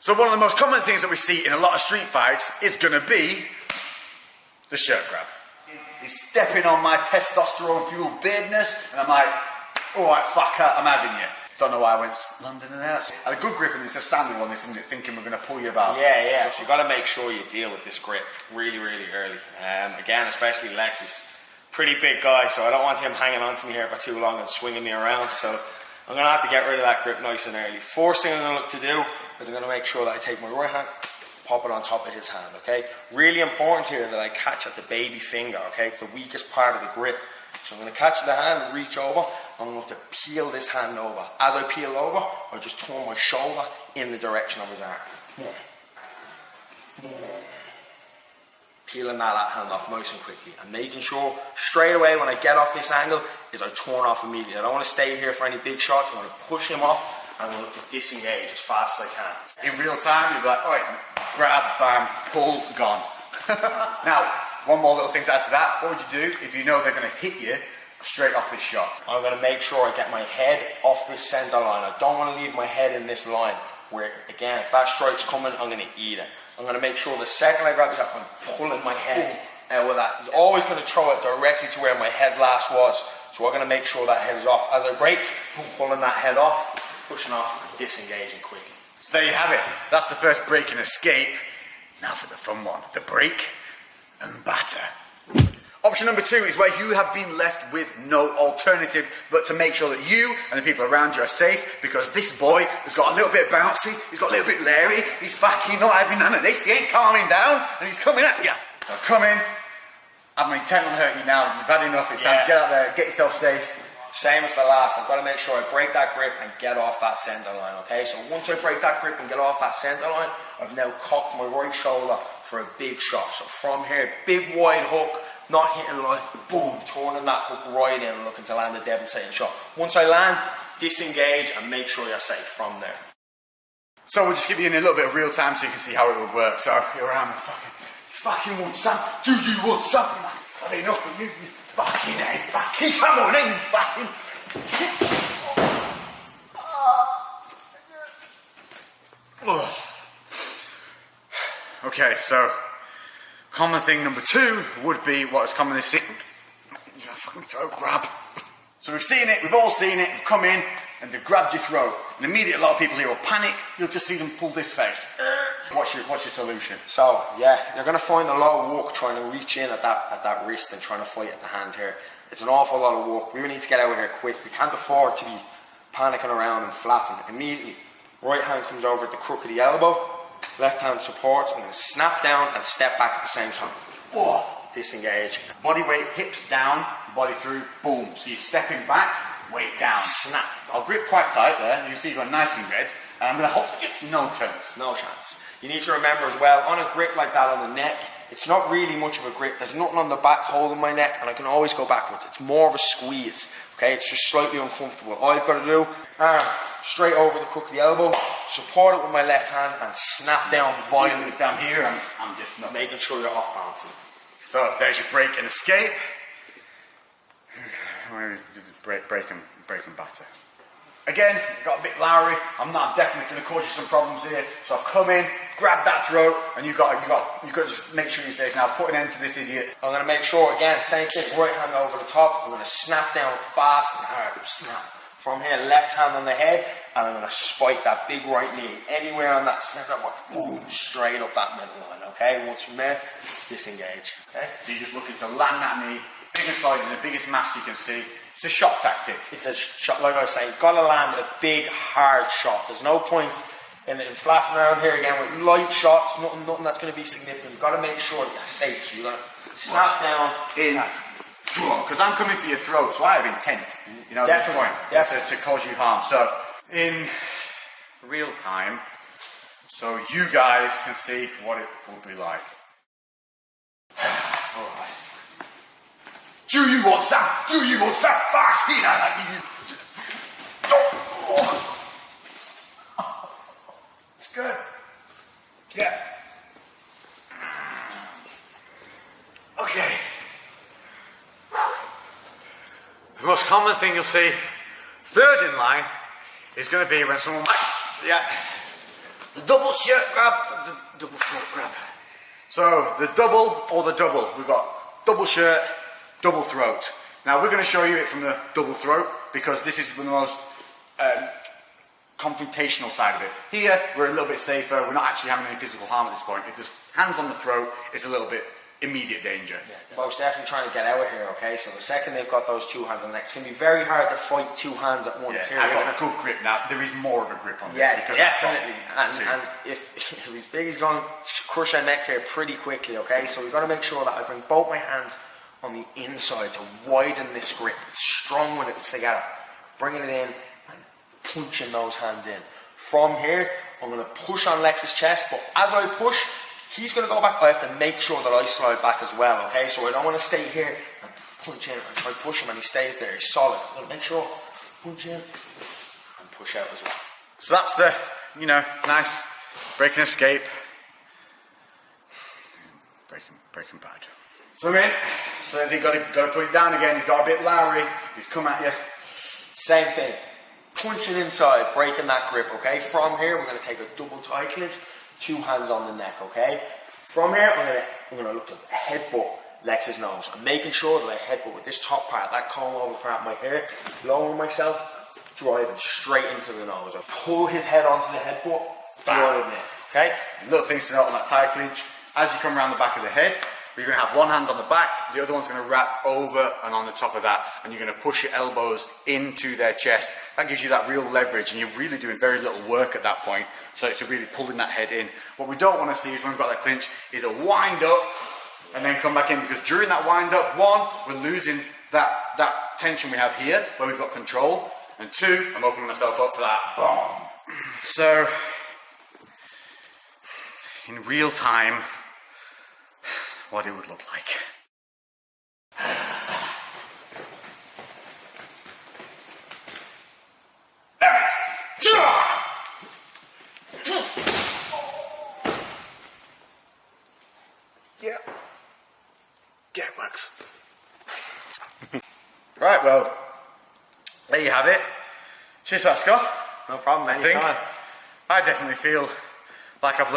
So one of the most common things that we see in a lot of street fights is going to be the shirt grab. He's stepping on my testosterone-fueled beardness, and I'm like, all right, fucker, I'm having you. Don't know why I went London and that. I had a good grip and it's a standing one, isn't it? Thinking we're going to pull you about. Yeah. So you've got to make sure you deal with this grip really, really early. Again, especially Lex is a pretty big guy, so I don't want him hanging on to me here for too long and swinging me around. So I'm going to have to get rid of that grip nice and early. First thing I'm going to look to do is I'm going to make sure that I take my right hand, pop it on top of his hand, okay? Really important here that I catch at the baby finger, okay? It's the weakest part of the grip. So I'm going to catch the hand, reach over, I'm going to peel this hand over. As I peel over, I just turn my shoulder in the direction of his arm. Peeling that hand off nice and quickly. And making sure, straight away when I get off this angle, is I turn off immediately. I don't want to stay here for any big shots. I'm going to push him off, and I'm going to look to disengage as fast as I can. In real time, you'll be like, alright, grab, bam, pull, gone. Now, one more little thing to add to that. What would you do if you know they're going to hit you straight off this shot? I'm going to make sure I get my head off this center line. I don't want to leave my head in this line where, again, if that strike's coming, I'm going to eat it. I'm going to make sure the second I grab the shot, I'm pulling my head out with that. He's always going to throw it directly to where my head last was. So we're going to make sure that head is off. As I break, I'm pulling that head off, pushing off, disengaging quickly. So there you have it. That's the first break and escape. Now for the fun one, the break and batter. Option number 2 is where you have been left with no alternative but to make sure that you and the people around you are safe, because this boy has got a little bit bouncy, he's got a little bit leery, he's fucking not having none of this, he ain't calming down, and he's coming at you. So come in, I'm intent on hurting you now, you've had enough, it's time to get out there, get yourself safe. Same as the last, I've got to make sure I break that grip and get off that center line, okay? So once I break that grip and get off that center line, I've now cocked my right shoulder for a big shot. So from here, big wide hook, not hitting line, boom, turning that hook right in and looking to land a devastating shot. Once I land, disengage and make sure you're safe from there. So we'll just give you in a little bit of real time so you can see how it would work. So here I am, fucking want some? Do you want something? I've had enough of you. Fucking A, fucking come on in, fucking. Okay, so common thing number 2 would be what is commonly seen. You got a fucking throat grab. So we've seen it, we've all seen it, we've come in and they've grabbed your throat. And immediately a lot of people here will panic, you'll just see them pull this face. What's your solution? So, yeah, you're going to find a lot of work trying to reach in at that wrist and trying to fight at the hand here. It's an awful lot of work. We need to get out of here quick. We can't afford to be panicking around and flapping. Immediately, right hand comes over at the crook of the elbow, left hand supports. I'm going to snap down and step back at the same time. Disengage. Body weight, hips down, body through, boom. So you're stepping back, weight down. Snap. I'll grip quite tight there. You can see you've got nice and red. And I'm going to hold. No chance. No chance. You need to remember as well, on a grip like that on the neck, it's not really much of a grip. There's nothing on the back holding my neck, and I can always go backwards. It's more of a squeeze. Okay, it's just slightly uncomfortable. All you've got to do, arm straight over the crook of the elbow, support it with my left hand, and snap down violently. If I'm here, I'm just not making sure you're off balancing. So there's your break and escape. Break and batter. Again, got a bit Lowry. I'm definitely going to cause you some problems here. So I've come in, grabbed that throat, and you've got to just make sure you're safe. Now put an end to this idiot. I'm going to make sure, again, same thing, right hand over the top. I'm going to snap down fast and hard. Snap. From here, left hand on the head, and I'm going to spike that big right knee. Anywhere on that snap, boom, straight up that middle line, okay? Once from there, disengage, okay? So you're just looking to land that knee, biggest side and the biggest mass you can see. It's a shot tactic. It's a shot, like I was saying, you've got to land a big, hard shot. There's no point in flapping around here again with light shots, nothing that's going to be significant. You've got to make sure that you're safe. So you're going to snap down in. Because I'm coming for your throat, so I have intent. You know, at this point, to cause you harm. So, in real time, so you guys can see what it will be like. Alright. Do you want some? Do you want some? Fucking it's good. Yeah. Okay. The most common thing you'll see, third in line, is going to be when someone, The double shirt grab, the double throat grab. So the double or the double. We've got double shirt, double throat. Now we're going to show you it from the double throat because this is the most confrontational side of it. Here we're a little bit safer. We're not actually having any physical harm at this point. If there's hands on the throat, it's a little bit immediate danger. Yeah, most definitely trying to get out of here, okay? So the second they've got those two hands on the neck, it's going to be very hard to fight two hands at once. Yeah, I've got a good grip now. There is more of a grip on this. Yeah, definitely. And if he's big, he's going to crush our neck here pretty quickly, okay? So we've got to make sure that I bring both my hands on the inside to widen this grip. It's strong when it's together. Bringing it in and punching those hands in. From here, I'm going to push on Lex's chest, but as I push, he's going to go back. I have to make sure that I slide back as well, okay? So I don't want to stay here and punch in and try to push him and he stays there. He's solid. I'm going to make sure, punch in and push out as well. So that's the, nice break and escape. Breaking bad. So in. So has he got to put it down again? He's got a bit Lowry. He's come at you. Same thing. Punching inside, breaking that grip, okay? From here, we're going to take a double tie clinch, two hands on the neck, okay? From here, I'm going to look to headbutt Lex's nose. I'm making sure that I headbutt with this top part, that comb over part of my hair, lowering myself, driving straight into the nose. I pull his head onto the headbutt, driving it, okay? Little things to note on that tie clinch. As you come around the back of the head, you're going to have one hand on the back, the other one's going to wrap over and on the top of that, and you're going to push your elbows into their chest. That gives you that real leverage, and you're really doing very little work at that point, so it's really pulling that head in. What we don't want to see is when we've got that clinch, is a wind up, and then come back in, because during that wind up, one, we're losing that tension we have here, where we've got control, and two, I'm opening myself up for that. Boom. So, in real time, what it would look like. Yeah. Yeah, it works. Right, well, there you have it. Cheers, Scott. No problem, I definitely feel like I've learned